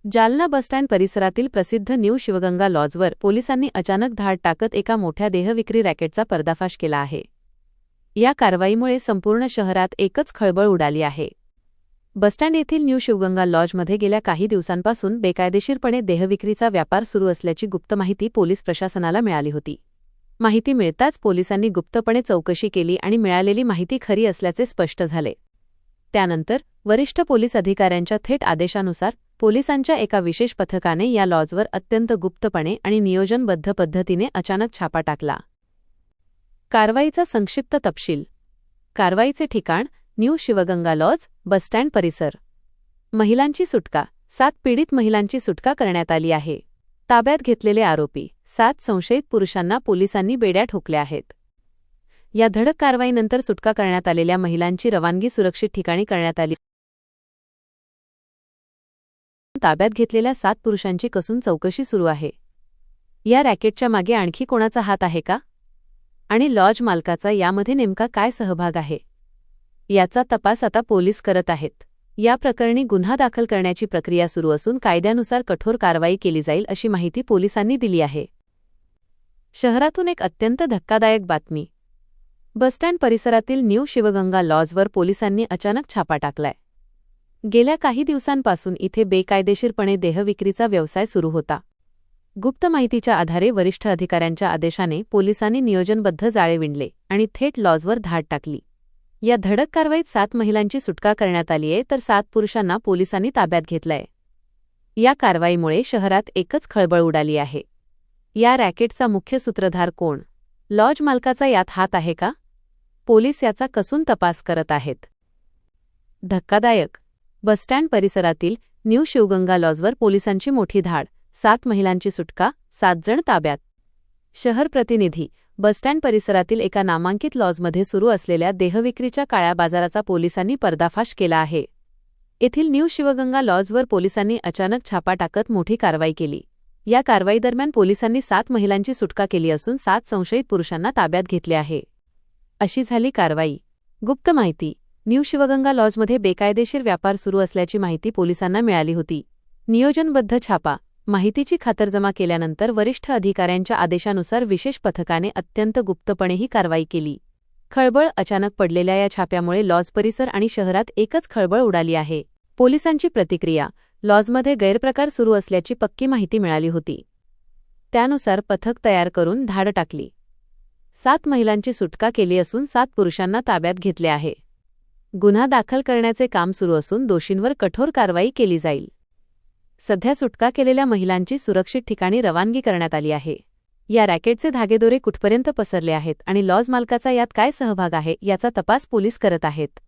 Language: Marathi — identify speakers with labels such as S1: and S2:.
S1: जालना बसस्टँड परिसरातील प्रसिद्ध न्यू शिवगंगा लॉजवर पोलिसांनी अचानक धाड टाकत एका मोठ्या देहविक्री रॅकेटचा पर्दाफाश केला आहे. या कारवाईमुळे संपूर्ण शहरात एकच खळबळ उडाली आहे. बसस्टँड येथील न्यू शिवगंगा लॉजमध्ये गेल्या काही दिवसांपासून बेकायदेशीरपणे देहविक्रीचा व्यापार सुरू असल्याची गुप्त माहिती पोलीस प्रशासनाला मिळाली होती. माहिती मिळताच पोलिसांनी गुप्तपणे चौकशी केली आणि मिळालेली माहिती खरी असल्याचे स्पष्ट झाले. त्यानंतर वरिष्ठ पोलीस अधिकाऱ्यांच्या थेट आदेशानुसार पोलिसांच्या एका विशेष पथकाने या लॉजवर अत्यंत गुप्तपणे आणि नियोजनबद्ध पद्धतीने अचानक छापा टाकला. कारवाईचा संक्षिप्त तपशील. कारवाईचे ठिकाण न्यू शिवगंगा लॉज, बसस्टँड परिसर. महिलांची सुटका. 7 पीडित महिलांची सुटका करण्यात आली आहे. ताब्यात घेतलेले आरोपी. 7 संशयित पुरुषांना पोलिसांनी बेड्या ठोकल्या आहेत. या धडक कारवाईनंतर सुटका करण्यात आलेल्या महिलांची रवानगी सुरक्षित ठिकाणी करण्यात आली. ताब्यात घेतलेल्या 7 पुरुषांची कसून चौकशी सुरू आहे. या रॅकेटच्या मागे आणखी कोणाचा हात आहे का? आणि लॉज मालकाचा यामध्ये नेमका काय सहभाग आहे? याचा तपास आता पोलीस करत आहेत. या प्रकरणी गुन्हा दाखल करण्याची प्रक्रिया सुरू असून कायद्यानुसार कठोर कारवाई केली जाईल अशी माहिती पोलिसांनी दिली आहे. शहरातून एक अत्यंत धक्कादायक बातमी. बसस्टँड परिसरातील न्यू शिवगंगा लॉजवर पोलिसांनी अचानक छापा टाकलाय. गेल्या काही दिवसांपासून इथे बेकायदेशीरपणे देहविक्रीचा व्यवसाय सुरू होता. गुप्त माहितीच्या आधारे वरिष्ठ अधिकाऱ्यांच्या आदेशाने पोलिसांनी नियोजनबद्ध जाळे विणले आणि थेट लॉजवर धाड टाकली. या धडक कारवाईत 7 महिलांची सुटका करण्यात आली आहे तर 7 पुरुषांना पोलिसांनी ताब्यात घेतलंय. या कारवाईमुळे शहरात एकच खळबळ उडाली आहे. या रॅकेटचा मुख्य सूत्रधार कोण? लॉज मालकाचा यात हात आहे का? पोलीस याचा कसून तपास करत आहेत. धक्कादायक. बसस्टँड परिसरातील न्यू शिवगंगा लॉजवर पोलिसांची मोठी धाड. 7 महिलांची सुटका, 7 जण ताब्यात. शहर प्रतिनिधी. बसस्टँड परिसरातील एका नामांकित लॉजमध्ये सुरू असलेल्या देहविक्रीच्या काळ्या बाजाराचा पोलिसांनी पर्दाफाश केला आहे. येथील न्यू शिवगंगा लॉजवर पोलिसांनी अचानक छापा टाकत मोठी कारवाई केली. या कारवाईदरम्यान पोलिसांनी 7 महिलांची सुटका केली असून 7 संशयित पुरुषांना ताब्यात घेतले आहे. अशी झाली कारवाई. गुप्त माहिती. न्यू शिवगंगा लॉजमध्ये बेकायदेशीर व्यापार सुरू असल्याची माहिती पोलिसांना मिळाली होती. नियोजनबद्ध छापा. माहितीची खातरजमा केल्यानंतर वरिष्ठ अधिकाऱ्यांच्या आदेशानुसार विशेष पथकाने अत्यंत गुप्तपणे ही कारवाई केली. खळबळ. अचानक पडलेल्या या छाप्यामुळे लॉज परिसर आणि शहरात एकच खळबळ उडाली आहे. पोलिसांची प्रतिक्रिया. लॉजमध्ये गैरप्रकार सुरू असल्याची पक्की माहिती मिळाली होती. त्यानुसार पथक तयार करून धाड टाकली. 7 महिलांची सुटका केली असून 7 पुरुषांना ताब्यात घेतले आहे. गुन्हा दाखल करण्याचे काम सुरू असून दोषींवर कठोर कारवाई केली जाईल. सध्या सुटका केलेल्या महिलांची सुरक्षित ठिकाणी रवानगी करण्यात आली आहे. या रॅकेटचे धागेदोरे कुठपर्यंत पसरले आहेत आणि लॉज मालकाचा यात काय सहभाग आहे याचा तपास पोलीस करत आहेत.